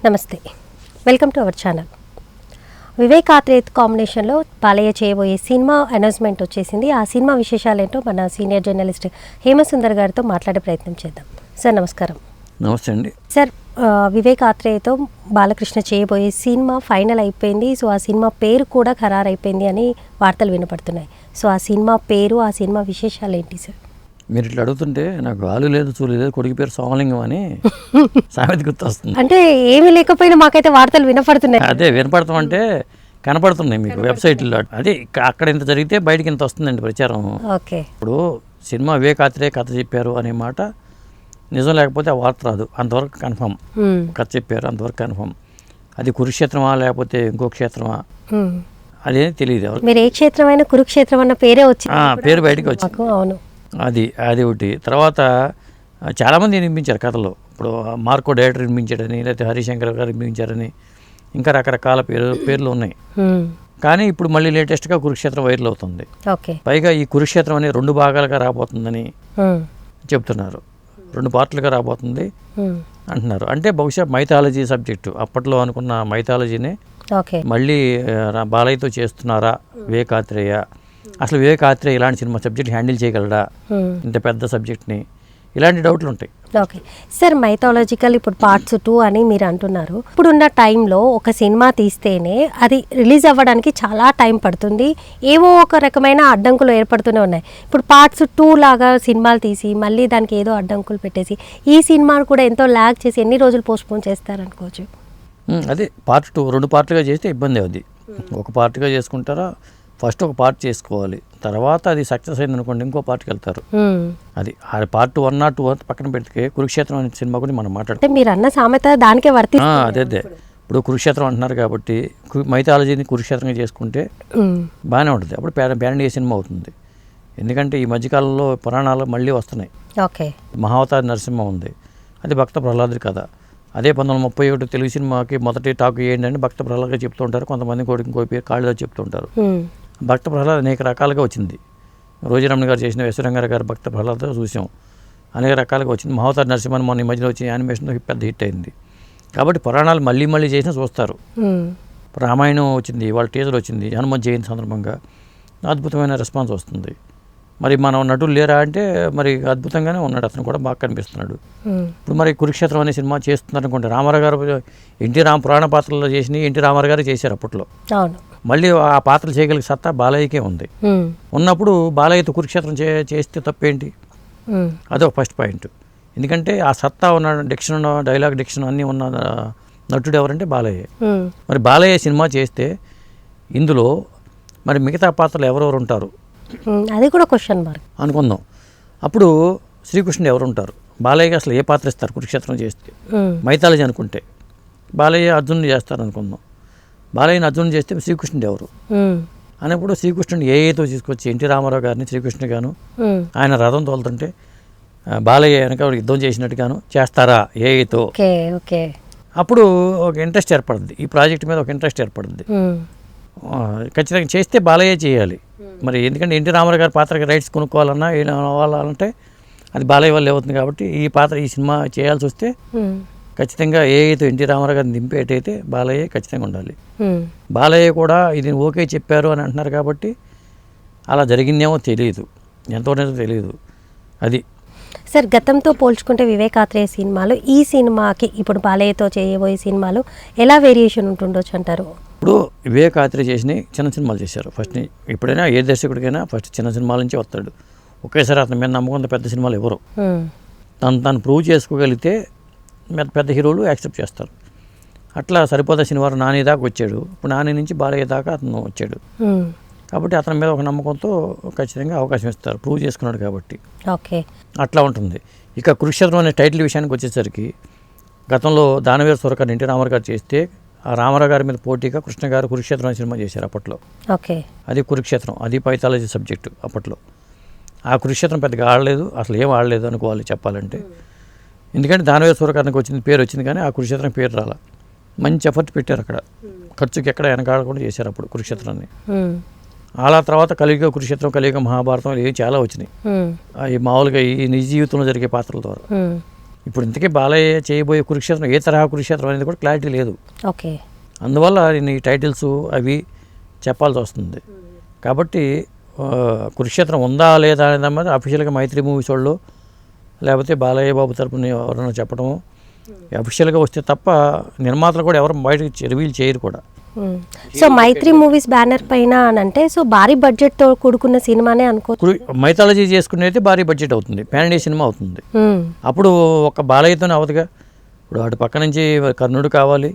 నమస్తే, welcome to our channel. Vivek Atreya కాంబినేషన్లో బాలయ్య చేయబోయే సినిమా అనౌన్స్మెంట్ వచ్చేసింది. ఆ సినిమా విశేషాలు ఏంటో మన సీనియర్ జర్నలిస్ట్ హేమసుందర్ గారితో మాట్లాడే ప్రయత్నం చేద్దాం. సార్ నమస్కారం. నమస్తే అండి. సార్, వివేక్ ఆత్రేయతో బాలకృష్ణ చేయబోయే సినిమా ఫైనల్ అయిపోయింది. సో ఆ సినిమా పేరు కూడా ఖరారైపోయింది అని వార్తలు వినపడుతున్నాయి. సో ఆ సినిమా పేరు, ఆ సినిమా విశేషాలు ఏంటి సార్? మీరు ఇట్లా అడుగుతుంటే నాకు ఆలు లేదు చూలు లేదు, కొడుకు పేరు సోమలింగం అని సామెత గుర్తొస్తుంది. అంటే ఏమీ లేకపోయినా మాకైతే వార్తలు వినపడుతున్నాయి. అదే వినపడతామంటే కనపడుతున్నాయి మీకు వెబ్సైట్లో. అదే అక్కడ ఇంత జరిగితే బయటకి ఇంత వస్తుందండి ప్రచారం. ఓకే, ఇప్పుడు సినిమా వివేక్ ఆత్రేయ కథ చెప్పారు అనే మాట నిజం, లేకపోతే ఆ వార్త రాదు. అంతవరకు కన్ఫర్మ్. కథ చెప్పారు అంతవరకు కన్ఫర్మ్. అది కురుక్షేత్రమా లేకపోతే ఇంకో క్షేత్రమా అదే తెలియదు ఎవరు. మీరు ఏ క్షేత్రం అయినా కురుక్షేత్రం అన్న పేరే వచ్చింది, పేరు బయటకు వచ్చింది. అవును, అది ఒకటి. తర్వాత చాలామంది వినిపించారు కథలో. ఇప్పుడు మార్కో డైరెక్టర్ వినిపించాడని, లేకపోతే హరిశంకర్ గారు వినిపించారని, ఇంకా రకరకాల పేర్లు ఉన్నాయి. కానీ ఇప్పుడు మళ్ళీ లేటెస్ట్గా కురుక్షేత్రం వైరల్ అవుతుంది. పైగా ఈ కురుక్షేత్రం అనేది 2 భాగాలుగా రాబోతుందని చెప్తున్నారు. 2 పార్ట్లుగా రాబోతుంది అంటున్నారు. అంటే బహుశా మైథాలజీ సబ్జెక్టు అప్పట్లో అనుకున్న మైథాలజీనే మళ్ళీ బాలయ్యతో చేస్తున్నారా వివేక్ ఆత్రేయ? అసలు వివేక్ ఆత్రేయ ఇలాంటి సినిమా సబ్జెక్ట్ హ్యాండిల్ చేయగలడా, ఇంత పెద్ద సబ్జెక్ట్ని? ఇలాంటి డౌట్లు ఉంటాయి. ఓకే సార్, మైథాలజికల్ ఇప్పుడు పార్ట్స్ 2 అని మీరు అంటున్నారు. ఇప్పుడున్న టైంలో ఒక సినిమా తీస్తేనే అది రిలీజ్ అవ్వడానికి చాలా టైం పడుతుంది. ఏవో ఒక రకమైన అడ్డంకులు ఏర్పడుతూనే ఉన్నాయి. ఇప్పుడు పార్ట్స్ 2 లాగా సినిమాలు తీసి మళ్ళీ దానికి ఏదో అడ్డంకులు పెట్టేసి ఈ సినిమాను కూడా ఎంతో ల్యాగ్ చేసి ఎన్ని రోజులు పోస్ట్పోన్ చేస్తారనుకోవచ్చు. అదే పార్ట్ 2 2 పార్ట్లుగా చేస్తే ఇబ్బంది అవుద్ది. ఒక పార్ట్గా చేసుకుంటారా? ఫస్ట్ ఒక పార్ట్ చేసుకోవాలి, తర్వాత అది సక్సెస్ అయింది అనుకోండి ఇంకో పార్ట్కి వెళ్తారు. అది పార్ట్ 1 or 2 పక్కన పెడితే కురుక్షేత్రం అనే సినిమా గురించి మనం మాట్లాడుతాం. మీరు అన్న సామెత దానికే వర్తిస్తుంది. అదే ఇప్పుడు కురుక్షేత్రం అంటున్నారు కాబట్టి మైథాలజీని కురుక్షేత్రంగా చేసుకుంటే బాగానే ఉంటుంది. అప్పుడు ప్యాన్ ఇండియా సినిమా అవుతుంది. ఎందుకంటే ఈ మధ్యకాలంలో పురాణాలు మళ్ళీ వస్తున్నాయి. మహావతార నరసింహ ఉంది, అది భక్త ప్రహ్లాదుడి కథ. అదే 1931 తెలుగు సినిమాకి మొదటి టాక్ ఏంటంటే భక్త ప్రహ్లాద్గా చెప్తూ ఉంటారు. కొంతమంది ఇంకో పేరు కాళిదాసు చెప్తూ ఉంటారు. భక్త ప్రహ్లాద్ అనేక రకాలుగా వచ్చింది. రోజీరమణ గారు చేసిన యశ్వరంగారు గారు భక్త ప్రహ్లాద్ చూసాం, అనేక రకాలుగా వచ్చింది. మహావతార నరసింహన్ మొన్న ఈ మధ్యలో వచ్చి యానిమేషన్ పెద్ద హిట్ అయింది. కాబట్టి పురాణాలు మళ్ళీ చేసినా చూస్తారు. రామాయణం వచ్చింది, వాళ్ళ టీజర్ వచ్చింది హనుమత్ జయంతి సందర్భంగా, అద్భుతమైన రెస్పాన్స్ వస్తుంది. మరి మనం నటులు లేరా అంటే మరి అద్భుతంగానే ఉన్నాడు, అతను కూడా బాగా కనిపిస్తున్నాడు. ఇప్పుడు మరి కురుక్షేత్రం అనే సినిమా చేస్తున్నారు అనుకోండి. రామారావు గారు పురాణ పాత్రలో చేసిన రామారావు గారు చేశారు అప్పట్లో. మళ్ళీ ఆ పాత్రలు చేయగలిగే సత్తా బాలయ్యకే ఉంది. ఉన్నప్పుడు బాలయ్యతో కురుక్షేత్రం చేస్తే తప్పేంటి? అదొక ఫస్ట్ పాయింట్. ఎందుకంటే ఆ సత్తా ఉన్న డిక్షన్, డైలాగ్ డిక్షన్ అన్నీ ఉన్న నటుడు ఎవరంటే బాలయ్య. మరి బాలయ్య సినిమా చేస్తే ఇందులో మరి మిగతా పాత్రలు ఎవరెవరు ఉంటారు అది కూడా క్వశ్చన్ మార్క్ అనుకుందాం. అప్పుడు శ్రీకృష్ణుడు ఎవరు ఉంటారు? బాలయ్యకి అసలు ఏ పాత్ర ఇస్తారు కురుక్షేత్రం చేస్తే? మైథాలజీ అనుకుంటే బాలయ్య అర్జునుడు చేస్తారు అనుకుందాం. బాలయ్యని అర్జునుడు చేస్తే శ్రీకృష్ణుడు ఎవరు అన్నప్పుడు శ్రీకృష్ణుడు ఏతో తీసుకొచ్చి ఎన్టీ రామారావు గారిని శ్రీకృష్ణుడు గాను ఆయన రథం తోలుతుంటే బాలయ్య వెనక యుద్ధం చేసినట్టుగాను చేస్తారా ఏతో? అప్పుడు ఒక ఇంట్రెస్ట్ ఏర్పడుతుంది, ఈ ప్రాజెక్ట్ మీద ఒక ఇంట్రెస్ట్ ఏర్పడుతుంది. ఖచ్చితంగా చేస్తే బాలయ్య చేయాలి. మరి ఎందుకంటే ఎన్టీ రామారావు గారి పాత్రకి రైట్స్ కొనుక్కోవాలన్నా అవ్వాలంటే అది బాలయ్య వల్ల అవుతుంది. కాబట్టి ఈ సినిమా చేయాల్సి వస్తే ఖచ్చితంగా ఏతో ఎన్టీ రామారావు గారిని దింపేటైతే బాలయ్య ఖచ్చితంగా ఉండాలి. బాలయ్య కూడా ఇది ఓకే చెప్పారు అని అంటున్నారు కాబట్టి అలా జరిగిందేమో తెలియదు, ఎంతవరకు తెలియదు. అది సార్, గతంతో పోల్చుకుంటే వివేక్ ఆత్రేయ సినిమాలు ఈ సినిమాకి ఇప్పుడు బాలయ్యతో చేయబోయే సినిమాలు ఎలా వేరియేషన్ ఉంటుండొచ్చు అంటారు? ఇప్పుడు వివేక్ ఆత్రేయ చేసిన చిన్న సినిమాలు చేశారు. ఫస్ట్ ఎప్పుడైనా ఏ దర్శకుడికైనా ఫస్ట్ చిన్న సినిమాల నుంచి వస్తాడు. ఒకేసారి అతని మీద నమ్మకం పెద్ద సినిమాలు ఎవరు తను ప్రూవ్ చేసుకోగలిగితే పెద్ద హీరోలు యాక్సెప్ట్ చేస్తారు. అట్లా సరిపోతా శనివారం నాని దాకా వచ్చాడు. ఇప్పుడు నాని నుంచి బాలయ్య దాకా అతను వచ్చాడు. కాబట్టి అతని మీద ఒక నమ్మకంతో ఖచ్చితంగా అవకాశం ఇస్తారు, ప్రూవ్ చేసుకున్నాడు కాబట్టి. అట్లా ఉంటుంది. ఇక కురుక్షేత్రం అనే టైటిల్ విషయానికి వచ్చేసరికి గతంలో దానవీర సూరకర్ణ ఎన్టీ రామారావు గారు చేస్తే ఆ రామారావు గారి మీద పోటీగా కృష్ణ గారు కురుక్షేత్రం అనే సినిమా చేశారు అప్పట్లో. అది కురుక్షేత్రం, అది మైథాలజీ సబ్జెక్టు అప్పట్లో. ఆ కురుక్షేత్రం పెద్దగా ఆడలేదు, అసలు ఏం ఆడలేదు అనుకోవాలి చెప్పాలంటే. ఎందుకంటే దానవీర సూరకర్ణకి వచ్చింది పేరు వచ్చింది, కానీ ఆ కురుక్షేత్రం పేరు రాలా. మంచి ఎఫర్ట్ పెట్టారు అక్కడ, ఖర్చుకి ఎక్కడ వెనకాడకుండా చేశారు అప్పుడు కురుక్షేత్రాన్ని. అలా తర్వాత కలియుగ కురుక్షేత్రం, కలియుగ మహాభారతం ఇవి చాలా వచ్చినాయి. ఈ మామూలుగా ఈ నిజ జీవితంలో జరిగే పాత్రల ద్వారా. ఇప్పుడు ఇంతకీ బాలయ్య చేయబోయే కురుక్షేత్రం ఏ తరహా కురుక్షేత్రం అనేది కూడా క్లారిటీ లేదు. ఓకే. అందువల్ల ఈ టైటిల్స్ అవి చెప్పాల్సి వస్తుంది. కాబట్టి కురుక్షేత్రం ఉందా లేదా అనేది అన్నది అఫీషియల్గా మైత్రి మూవీస్ వాళ్ళు లేకపోతే బాలయ్య బాబు తరపున ఎవరైనా చెప్పడము అఫీషియల్గా వస్తే తప్ప నిర్మాతలు కూడా ఎవరు బయటకు రివీల్ చేయరు కూడా. సో మైత్రి మూవీస్ బ్యానర్ పైన అని అంటే సో భారీ బడ్జెట్తో కూడుకున్న సినిమానే అనుకో. మైథాలజీ చేసుకునేది భారీ బడ్జెట్ అవుతుంది, పాన్ ఇండియా సినిమా అవుతుంది. అప్పుడు ఒక బాలయ్యతోనే అవదుగా. ఇప్పుడు అటు పక్క నుంచి కర్ణుడు కావాలి,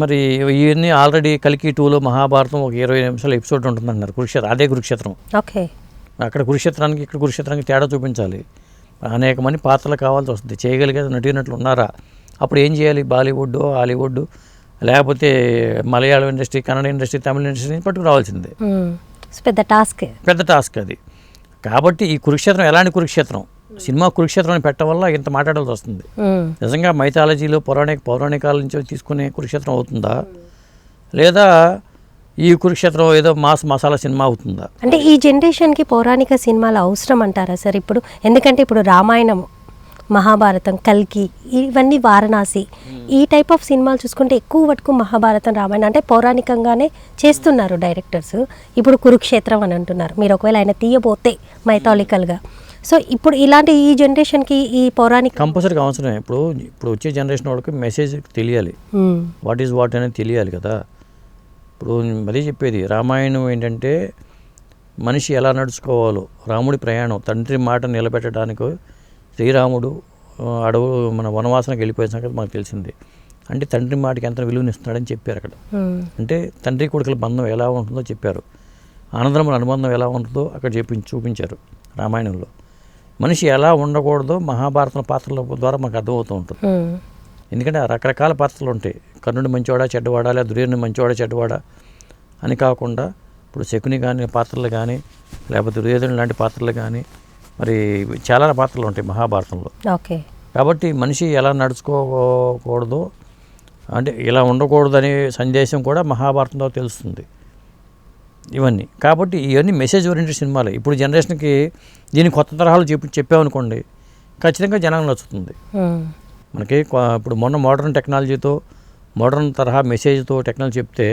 మరి ఇవన్నీ ఆల్రెడీ కల్కి 2లో మహాభారతం ఒక 20 నిమిషాల ఎపిసోడ్ ఉంటుందన్నారు. కురుక్షేత్రం అదే కురుక్షేత్రం. ఓకే. అక్కడ కురుక్షేత్రానికి ఇక్కడ కురుక్షేత్రానికి తేడా చూపించాలి. అనేక మంది పాత్రలు కావాల్సి వస్తుంది. చేయగలిగే నటీనట్లు ఉన్నారా? అప్పుడు ఏం చేయాలి? బాలీవుడ్, హాలీవుడ్, లేకపోతే మలయాళం ఇండస్ట్రీ, కన్నడ ఇండస్ట్రీ, తమిళ ఇండస్ట్రీని పట్టుకు రావాల్సిందే. పెద్ద టాస్క్ అది. కాబట్టి ఈ కురుక్షేత్రం ఎలాంటి కురుక్షేత్రం? సినిమా కురుక్షేత్రం అని పెట్టడం వల్ల ఇంత మాట్లాడాల్సి వస్తుంది. నిజంగా మైథాలజీలో పౌరాణికాల నుంచి తీసుకునే కురుక్షేత్రం అవుతుందా, లేదా ఈ కురుక్షేత్రం ఏదో మసాలా సినిమా అవుతుందా? అంటే ఈ జనరేషన్కి పౌరాణిక సినిమాలు అవసరం అంటారా సార్ ఇప్పుడు? ఎందుకంటే ఇప్పుడు రామాయణం, మహాభారతం, కల్కి, ఇవన్నీ వారణాసి, ఈ టైప్ ఆఫ్ సినిమాలు చూసుకుంటే ఎక్కువ మటుకు మహాభారతం, రామాయణం అంటే పౌరాణికంగానే చేస్తున్నారు డైరెక్టర్స్. ఇప్పుడు కురుక్షేత్రం అని అంటున్నారు. మీరు ఒకవేళ ఆయన తీయబోతే మైథాలికల్గా, సో ఇప్పుడు ఇలాంటి ఈ జనరేషన్కి ఈ పౌరాణిక కంపల్సరీగా అవసరమే. ఇప్పుడు వచ్చే జనరేషన్ వాళ్ళకి మెసేజ్ తెలియాలి, వాట్ ఈజ్ వాట్ అనేది తెలియాలి కదా. ఇప్పుడు మరీ చెప్పేది రామాయణం ఏంటంటే మనిషి ఎలా నడుచుకోవాలో, రాముడి ప్రయాణం, తండ్రి మాట నిలబెట్టడానికి శ్రీరాముడు అడవు మన వనవాసనకి వెళ్ళిపోయిన సంగతి మాకు తెలిసింది. అంటే తండ్రి మాటకి ఎంత విలువనిస్తున్నాడని చెప్పారు అక్కడ. అంటే తండ్రి కొడుకుల బంధం ఎలా ఉంటుందో చెప్పారు. ఆనందముల అనుబంధం ఎలా ఉంటుందో అక్కడ చూపించారు రామాయణంలో. మనిషి ఎలా ఉండకూడదో మహాభారతం పాత్రల ద్వారా మాకు అర్థమవుతూ ఉంటుంది. ఎందుకంటే రకరకాల పాత్రలు ఉంటాయి. కర్ణుడు మంచివాడా చెడ్డవాడా, లేదా దుర్యోధనుడు మంచివాడా చెడ్డవాడా అని కాకుండా ఇప్పుడు శకుని కానీ పాత్రలు కానీ, లేకపోతే దుర్యోధనుడు లాంటి పాత్రలు కానీ, మరి చాలా పాత్రలు ఉంటాయి మహాభారతంలో. ఓకే. కాబట్టి మనిషి ఎలా నడుచుకోకూడదో, అంటే ఇలా ఉండకూడదు అనే సందేశం కూడా మహాభారతంలో తెలుస్తుంది ఇవన్నీ. కాబట్టి ఇవన్నీ మెసేజ్ ఓరియంటెడ్ సినిమాలే. ఇప్పుడు జనరేషన్కి దీన్ని కొత్త తరహాలు చెప్పామనుకోండి, ఖచ్చితంగా జనాలు నచ్చుతుంది. మనకి ఇప్పుడు మొన్న మోడర్న్ టెక్నాలజీతో, మోడర్న్ తరహా మెసేజ్తో టెక్నాలజీ చెప్తే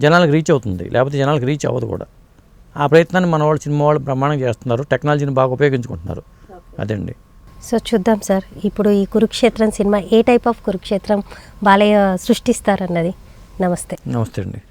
జనాలకు రీచ్ అవుతుంది, లేకపోతే జనాలకు రీచ్ అవ్వదు కూడా. ఆ ప్రయత్నాన్ని మన వాళ్ళు, సినిమా వాళ్ళు ప్రమాణం చేస్తున్నారు, టెక్నాలజీని బాగా ఉపయోగించుకుంటున్నారు. అదండి. సో చూద్దాం సార్, ఇప్పుడు ఈ కురుక్షేత్రం సినిమా ఏ టైప్ ఆఫ్ కురుక్షేత్రం బాలయ్య సృష్టిస్తారన్నది. నమస్తే. నమస్తే అండి.